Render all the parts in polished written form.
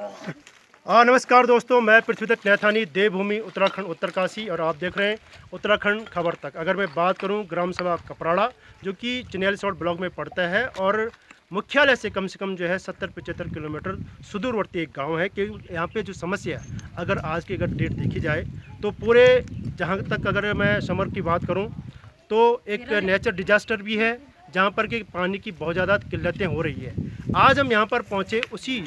नमस्कार दोस्तों, मैं पृथ्वीदत्त नैथानी, देवभूमि उत्तराखंड उत्तरकाशी, और आप देख रहे हैं उत्तराखंड खबर तक। अगर मैं बात करूं ग्राम सभा कपराड़ा, जो कि चिन्यालीसौड़ ब्लॉक में पड़ता है और मुख्यालय से कम जो है 70-75 किलोमीटर सुदूरवर्ती एक गांव है। कि यहाँ पे जो समस्या है, अगर आज की डेट देखी जाए तो पूरे, जहाँ तक अगर मैं समर की बात करूँ तो एक नेचर डिजास्टर भी है, जहाँ पर कि पानी की बहुत ज़्यादा किल्लतें हो रही है। आज हम यहाँ पर पहुँचे उसी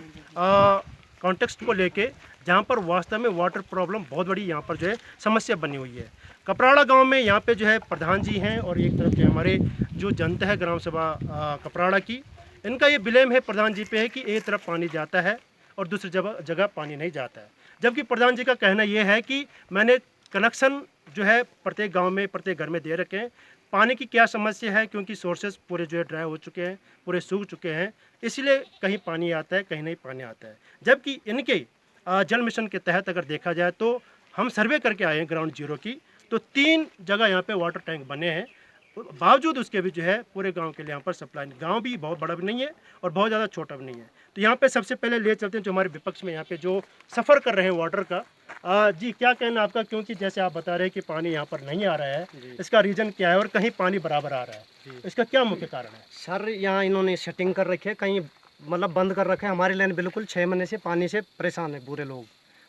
कॉन्टेक्स्ट को लेके, जहाँ पर वास्तव में वाटर प्रॉब्लम बहुत बड़ी यहाँ पर जो है समस्या बनी हुई है। कपराड़ा गांव में यहाँ पे जो है प्रधान जी हैं, और एक तरफ जो हमारे जो जनता है ग्राम सभा कपराड़ा की, इनका ये ब्लेम है प्रधान जी पे है कि एक तरफ पानी जाता है और दूसरी जगह पानी नहीं जाता है। जबकि प्रधान जी का कहना ये है कि मैंने कनेक्शन जो है प्रत्येक गांव में, प्रत्येक घर में दे रखे हैं। पानी की क्या समस्या है, क्योंकि सोर्सेज पूरे जो है ड्राई हो चुके हैं, पूरे सूख चुके हैं, इसलिए कहीं पानी आता है, कहीं नहीं पानी आता है। जबकि इनके जल मिशन के तहत अगर देखा जाए तो हम सर्वे करके आए हैं ग्राउंड जीरो की, तो 3 जगह यहाँ पे वाटर टैंक बने हैं। बावजूद उसके भी जो है पूरे गांव के लिए यहाँ पर सप्लाई, गांव भी बहुत बड़ा भी नहीं है और बहुत ज़्यादा छोटा भी नहीं है। तो यहाँ पे सबसे पहले ले चलते हैं जो हमारे विपक्ष में यहाँ पे जो सफ़र कर रहे हैं वाटर का। जी, क्या कहना आपका, क्योंकि जैसे आप बता रहे हैं कि पानी यहाँ पर नहीं आ रहा है, इसका रीज़न क्या है और कहीं पानी बराबर आ रहा है, इसका क्या मुख्य कारण है? सर, यहाँ इन्होंने सेटिंग कर रखी है, कहीं मतलब बंद कर रखे हैं। हमारी लाइन बिल्कुल 6 महीने से पानी से परेशान है पूरे लोग।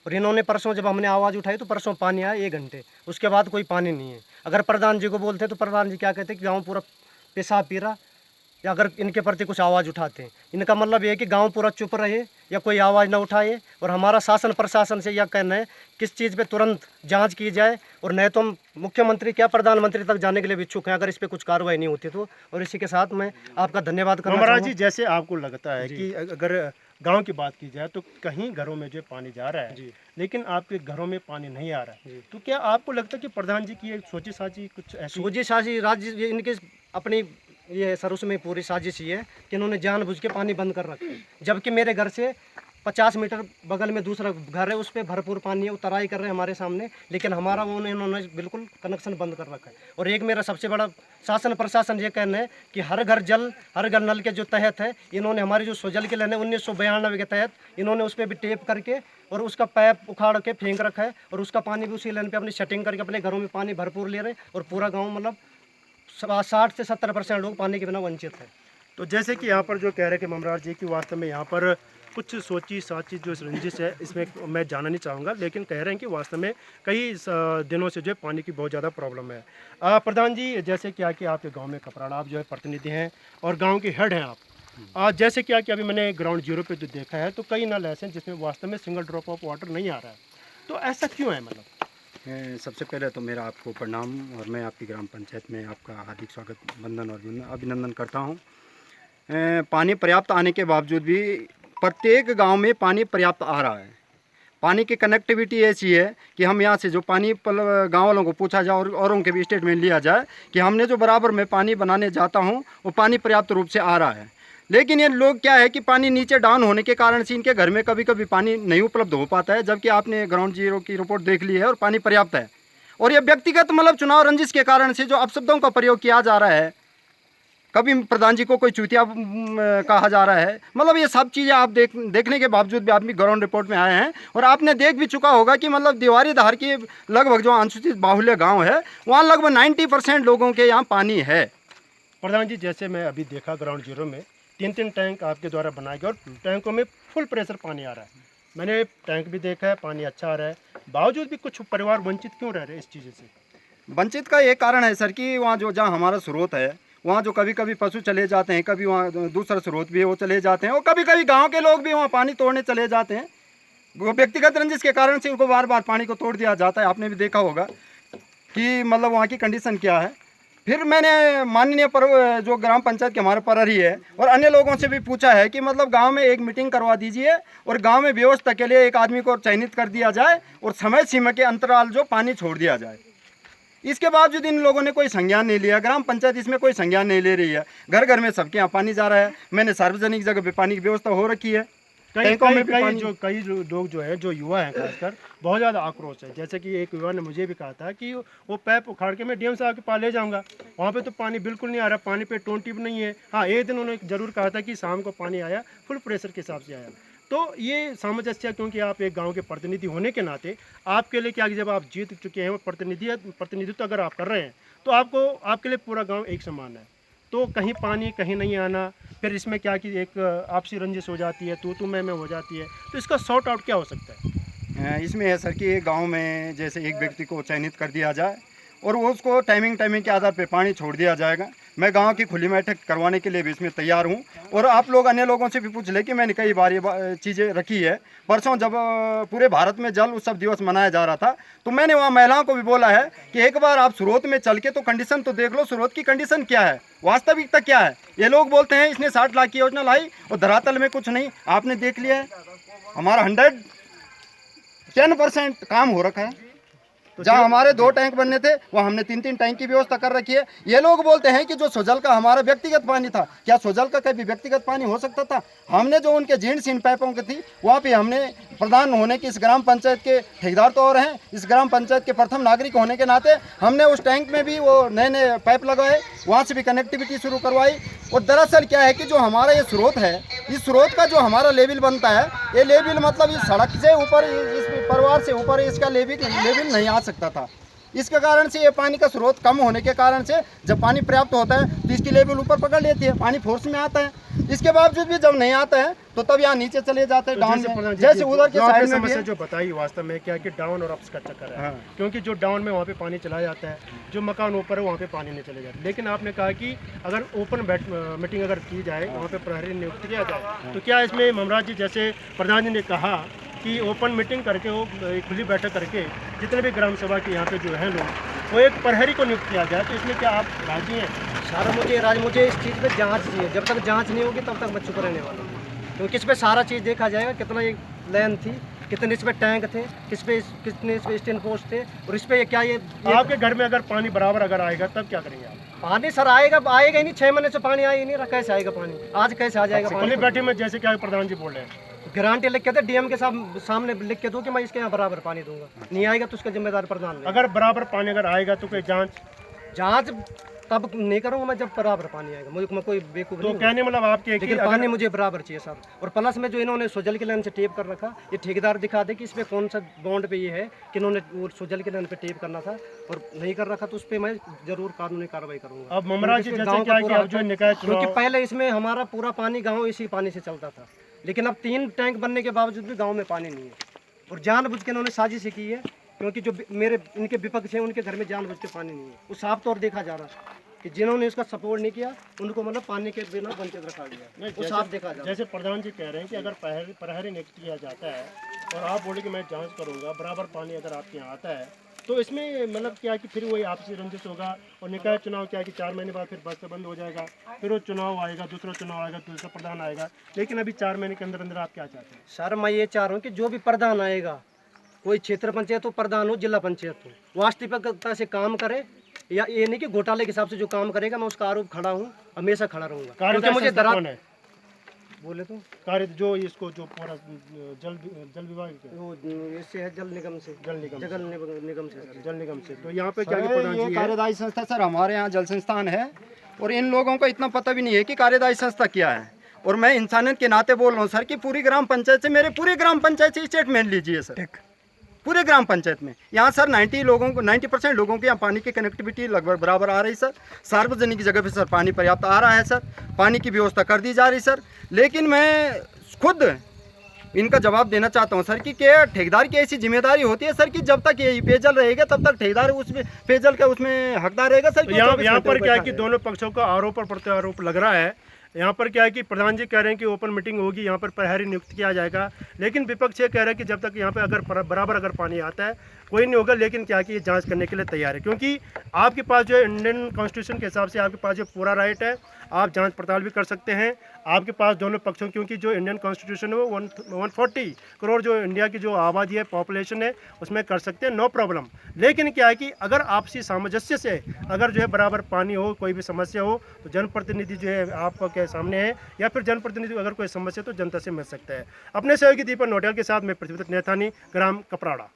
और इन्होंने परसों जब हमने आवाज़ उठाई तो परसों पानी आया 1 घंटे, उसके बाद कोई पानी नहीं है। अगर प्रधान जी को बोलते तो प्रधान जी क्या कहते कि गाँव पूरा पेशाब पी रहा, या अगर इनके प्रति कुछ आवाज़ उठाते हैं। इनका मतलब ये है कि गांव पूरा चुप रहे या कोई आवाज़ ना उठाए। और हमारा शासन प्रशासन से यह कहना है किस चीज़ पे तुरंत जांच की जाए, और नहीं तो हम मुख्यमंत्री क्या प्रधानमंत्री तक जाने के लिए इच्छुक हैं अगर इस पर कुछ कार्रवाई नहीं होती तो। और इसी के साथ मैं आपका धन्यवाद करना महाराज चाहूँगा। जी, जैसे आपको लगता है कि अगर गांव की बात की जाए तो कहीं घरों में जो पानी जा रहा है, लेकिन आपके घरों में पानी नहीं आ रहा है, तो क्या आपको लगता है कि प्रधान जी की एक सोची साची कुछ ऐसी? सोची साजी राज्य इनके अपनी ये है सर, उसमें पूरी साजिश ये है कि इन्होंने जानबूझ के पानी बंद कर रखा है। जबकि मेरे घर से 50 मीटर बगल में दूसरा घर है, उस पर भरपूर पानी है, उतराई कर रहे हैं हमारे सामने, लेकिन हमारा वो इन्होंने बिल्कुल कनेक्शन बंद कर रखा है। और एक मेरा सबसे बड़ा शासन प्रशासन ये कहना है कि हर घर जल, हर घर नल के जो तहत है, इन्होंने हमारी जो स्वजल की लाइन है 1992 के तहत इन्होंने उस पर भी टेप करके और उसका पैप उखाड़ के फेंक रखा है, और उसका पानी भी उसी लाइन पर अपनी सेटिंग करके अपने घरों में पानी भरपूर ले रहे हैं। और पूरा गाँव मतलब 60 से 70% लोग पानी के बिना वंचित हैं। तो जैसे कि यहाँ पर जो कह रहे हैं कि ममराज जी की वास्तव में यहाँ पर कुछ सोची साची जो रंजिश है, इसमें मैं जानना नहीं चाहूँगा, लेकिन कह रहे हैं कि वास्तव में कई दिनों से जो है पानी की बहुत ज़्यादा प्रॉब्लम है। प्रधान जी, जैसे क्या कि आपके गांव में कपराड़ा आप जो है प्रतिनिधि हैं और गांव के हेड हैं आप, जैसे क्या कि अभी मैंने ग्राउंड जीरो पे जो देखा है तो कई नल ऐसे हैं जिसमें वास्तव में सिंगल ड्रॉप ऑफ वाटर नहीं आ रहा है, तो ऐसा क्यों है? मतलब सबसे पहले तो मेरा आपको प्रणाम, और मैं आपकी ग्राम पंचायत में आपका हार्दिक स्वागत, वंदन और अभिनंदन करता हूं। पानी पर्याप्त आने के बावजूद भी प्रत्येक गांव में पानी पर्याप्त आ रहा है। पानी की कनेक्टिविटी ऐसी है कि हम यहाँ से जो पानी गाँव वालों को पूछा जाए और औरों के भी स्टेटमेंट लिया जाए कि हमने जो बराबर में पानी बनाने जाता हूँ वो पानी पर्याप्त रूप से आ रहा है। लेकिन ये लोग क्या है कि पानी नीचे डाउन होने के कारण से इनके घर में कभी कभी पानी नहीं उपलब्ध हो पाता है, जबकि आपने ग्राउंड जीरो की रिपोर्ट देख ली है और पानी पर्याप्त है। और ये व्यक्तिगत मतलब चुनाव रंजिश के कारण से जो अपशब्दों का प्रयोग किया जा रहा है, कभी प्रधान जी को कोई चूतिया कहा जा रहा है, मतलब ये सब चीज़ें आप देखने के बावजूद भी आप भी ग्राउंड रिपोर्ट में आए हैं और आपने देख भी चुका होगा कि मतलब दीवारी धार के लगभग जो अनुसूचित बाहुल्य गाँव है वहाँ लगभग 90% लोगों के यहाँ पानी है। प्रधान जी, जैसे मैं अभी देखा ग्राउंड जीरो में 3 टैंक आपके द्वारा बनाए गए और टैंकों में फुल प्रेशर पानी आ रहा है। मैंने टैंक भी देखा है, पानी अच्छा आ रहा है, बावजूद भी कुछ परिवार वंचित क्यों रह रहे हैं इस चीज़ से? वंचित का ये कारण है सर कि वहाँ जहाँ हमारा स्रोत है वहाँ जो कभी कभी पशु चले जाते हैं, कभी वहाँ दूसरा स्रोत भी है वो चले जाते हैं, और कभी कभी गाँव के लोग भी वहाँ पानी तोड़ने चले जाते हैं। वो व्यक्तिगत रंजिश के कारण से उनको बार बार पानी को तोड़ दिया जाता है। आपने भी देखा होगा कि मतलब वहाँ की कंडीशन क्या है। फिर मैंने माननीय जो ग्राम पंचायत के हमारे प्रहरी है और अन्य लोगों से भी पूछा है कि मतलब गांव में एक मीटिंग करवा दीजिए और गांव में व्यवस्था के लिए एक आदमी को चयनित कर दिया जाए और समय सीमा के अंतराल जो पानी छोड़ दिया जाए। इसके बावजूद इन लोगों ने कोई संज्ञान नहीं लिया। ग्राम पंचायत इसमें कोई संज्ञान नहीं ले रही है। घर घर में सबके यहाँ पानी जा रहा है। मैंने सार्वजनिक जगह पे पानी की व्यवस्था हो रखी है। कई लोग जो है, जो युवा हैं खासकर, बहुत ज़्यादा आक्रोश है। जैसे कि एक युवा ने मुझे भी कहा था कि वो पैप उखाड़ के मैं डीएम साहब के पास ले जाऊंगा, वहाँ पे तो पानी बिल्कुल नहीं आ रहा, पानी पे टोन टिप नहीं है। हाँ, एक दिन उन्होंने जरूर कहा था कि शाम को पानी आया, फुल प्रेशर के हिसाब से आया। तो ये सामंजस्य, क्योंकि आप एक गांव के प्रतिनिधि होने के नाते आपके लिए क्या कि जब आप जीत चुके हैं और प्रतिनिधित्व अगर आप कर रहे हैं तो आपके लिए पूरा गांव एक समान है। तो कहीं पानी कहीं नहीं आना, फिर इसमें क्या कि एक आपसी रंजिश हो जाती है, तू मैं हो जाती है, तो इसका सॉर्ट आउट क्या हो सकता है? इसमें है सर कि गांव में जैसे एक व्यक्ति को चयनित कर दिया जाए और वो उसको टाइमिंग के आधार पे पानी छोड़ दिया जाएगा। मैं गांव की खुली बैठक करवाने के लिए भी इसमें तैयार हूं और आप लोग अन्य लोगों से भी पूछ ले कि मैंने कई बार ये चीज़ें रखी है। परसों जब पूरे भारत में जल उत्सव दिवस मनाया जा रहा था तो मैंने वहाँ महिलाओं को भी बोला है कि एक बार आप स्रोत में चल के तो कंडीशन तो देख लो, स्रोत की कंडीशन क्या है, वास्तविकता क्या है। ये लोग बोलते हैं इसने 60 लाख की योजना लाई और धरातल में कुछ नहीं। आपने देख लिया है हमारा 110% काम हो रखा है। जहाँ हमारे 2 टैंक बनने थे वहाँ हमने 3-3 टैंक की व्यवस्था कर रखी है। ये लोग बोलते हैं कि जो सोजल का हमारा व्यक्तिगत पानी था, क्या सोजल का कभी व्यक्तिगत पानी हो सकता था? हमने जो उनके जीर्ण सीन पाइपों की थी वहाँ पे हमने प्रधान होने की इस ग्राम पंचायत के ठेकेदार तो और हैं, इस ग्राम पंचायत के प्रथम नागरिक होने के नाते हमने उस टैंक में भी वो नए पाइप लगाए, वहाँ से भी कनेक्टिविटी शुरू करवाई। और दरअसल क्या है कि जो हमारा ये स्रोत है, इस स्रोत का जो हमारा लेवल बनता है, ये लेवल मतलब इस सड़क से ऊपर, इस परिवार से ऊपर इसका लेवल नहीं आ सकता था। इसके कारण से ये पानी का स्रोत कम होने के कारण से जब पानी पर्याप्त होता है तो इसकी लेवल ऊपर पकड़ लेती है, पानी फोर्स में आता है। इसके बावजूद भी जब नहीं आता है तो तब यहाँ नीचे चले जाते हैं डाउन में, जैसे उधर के साइड में समस्या जो बताई वास्तव में क्या है कि डाउन और अप्स का चक्कर है। क्योंकि जो डाउन में वहाँ पे पानी चला जाता है, जो मकान ऊपर है वहाँ पे पानी नहीं चले जाता। लेकिन आपने कहा कि अगर ओपन मीटिंग अगर की जाए, वहाँ पे प्रहरी नियुक्त किया जाए, तो क्या इसमें ममराज जी जैसे प्रधान जी ने कहा कि ओपन मीटिंग करके, वो खुली बैठक करके जितने भी ग्राम सभा के यहाँ पे जो है लोग, वो एक प्रहरी को नियुक्त किया जाए, तो इसमें क्या आप राजी हैं? सारा मुझे इस चीज़ पे जांच चाहिए। जब तक जांच नहीं होगी तब तक मैं चुप रहने वाला हूँ, क्योंकि इस पे सारा चीज़ देखा जाएगा, कितना ये लाइन थी, कितने इस पे टैंक थे, कितने इस पे स्टैंड पोस्ट थे, और इस पे क्या ये आपके घर में अगर पानी बराबर अगर आएगा तब क्या करेंगे आप? पानी सर आएगा ही नहीं, 6 महीने से पानी आया ही नहीं रहा, कैसे आएगा पानी? आज कैसे आ जाएगा पानी? बैठे में जैसे क्या प्रधान जी बोल रहे हैं, गारंटी लिख के दे, डीएम के सामने लिख के दो कि मैं इसके यहाँ बराबर पानी दूंगा। नहीं आएगा तो उसका जिम्मेदार प्रधान लेगा। अगर बराबर पानी अगर आएगा तो कोई जांच तब नहीं करूंगा मैं जब बराबर पानी आएगा। मैं कोई बेवकूफ़ तो नहीं कहने मतलब आपके, लेकिन पानी मुझे बराबर चाहिए सर। और प्लस में जो इन्होंने सोजल की लाइन से टेप कर रखा, ये ठेकेदार दिखा दे कि इसमें कौन सा बॉन्ड पे ये है कि इन्होंने वो सोजल की लाइन पे टेप करना था और नहीं कर रखा, तो उस पर मैं जरूर कानूनी कार्रवाई करूंगा। अब ममराज जी जैसे क्या कि अब जो निकाय चुनाव, क्योंकि पहले इसमें हमारा पूरा पानी गाँव इसी पानी से चलता था, लेकिन अब 3 टैंक बनने के बावजूद भी गाँव में पानी नहीं है। और जानबूझ के इन्होंने साजिश की है, क्योंकि जो इनके विपक्ष हैं उनके घर में जानबूझ के पानी नहीं है। वो साफ तौर देखा जा रहा है कि जिन्होंने इसका सपोर्ट नहीं किया उनको मतलब पानी के बिना वंचित रखा गया। वो साफ देखा जा रहा है। जैसे प्रधान जी कह रहे हैं कि अगर प्रहरी नियुक्त किया जाता है और आप बोले कि मैं जांच करूंगा, बराबर पानी अगर आपके यहाँ आता है, तो इसमें मतलब क्या कि फिर वही आपसी रंजिश होगा और निकाय चुनाव क्या कि 4 महीने बाद फिर बस बंद हो जाएगा, फिर वो चुनाव आएगा, दूसरा चुनाव आएगा, दूसरा प्रधान आएगा। लेकिन अभी 4 महीने के अंदर अंदर आप क्या चाहते हैं? सर मैं ये चाह रहा हूँ कि जो भी प्रधान आएगा, कोई क्षेत्र पंचायत हो प्रधान हो, जिला पंचायत हो, वास्तविकता से काम करे। या ये नहीं कि घोटाले के हिसाब से जो काम करेगा मैं उसका आरोप खड़ा हूँ, हमेशा खड़ा रहूंगा। क्योंकि मुझे कौन है बोले तो कार्य जो इसको जो पूरा जल विभाग के, वो इससे है जल निगम से, जल निगम से सर। जल निगम से। तो यहाँ पे क्या कि प्रधान जी है, कार्यदायी संस्था सर हमारे यहाँ जल संस्थान है और इन लोगों को इतना पता भी नहीं है कि कार्यदायी संस्था क्या है। और मैं इंसानियत के नाते बोल रहा हूँ सर कि पूरी ग्राम पंचायत से, मेरे पूरे ग्राम पंचायत से स्टेटमेंट लीजिए सर, पूरे ग्राम पंचायत में यहाँ सर 90% लोगों के यहाँ पानी की कनेक्टिविटी लगभग बराबर आ रही सर। सार्वजनिक जगह पे सर पानी पर्याप्त आ रहा है सर, पानी की व्यवस्था कर दी जा रही सर। लेकिन मैं खुद इनका जवाब देना चाहता हूँ सर कि क्या ठेकेदार की ऐसी जिम्मेदारी होती है सर कि जब तक ये पेयजल रहेगा तब तक ठेकेदार उसमें पेयजल का उसमें हकदार रहेगा सर। यहाँ पर क्या है कि दोनों पक्षों का आरोप और प्रत्यारोप लग रहा है। यहाँ पर क्या है कि प्रधान जी कह रहे हैं कि ओपन मीटिंग होगी, यहाँ पर प्रहरी नियुक्त किया जाएगा, लेकिन विपक्ष ये कह रहा है कि जब तक यहाँ पे अगर बराबर अगर पानी आता है कोई नहीं होगा। लेकिन क्या कि ये जांच करने के लिए तैयार है, क्योंकि आपके पास जो है इंडियन कॉन्स्टिट्यूशन के हिसाब से आपके पास जो पूरा राइट है, आप जांच पड़ताल भी कर सकते हैं। आपके पास दोनों पक्षों, क्योंकि जो इंडियन कॉन्स्टिट्यूशन है वो 140 करोड़ जो इंडिया की जो आबादी है, पॉपुलेशन है, उसमें कर सकते हैं, नो प्रॉब्लम। लेकिन क्या है कि अगर आपसी सामंजस्य से अगर जो है बराबर पानी हो, कोई भी समस्या हो, तो जनप्रतिनिधि जो है आपके सामने है, या फिर जनप्रतिनिधि अगर कोई समस्या तो जनता से मिल सकता है। अपने सहयोगी दीपक नोटियाल के साथ मैं पृथ्वीदत्त नैथानी, ग्राम कपराड़ा।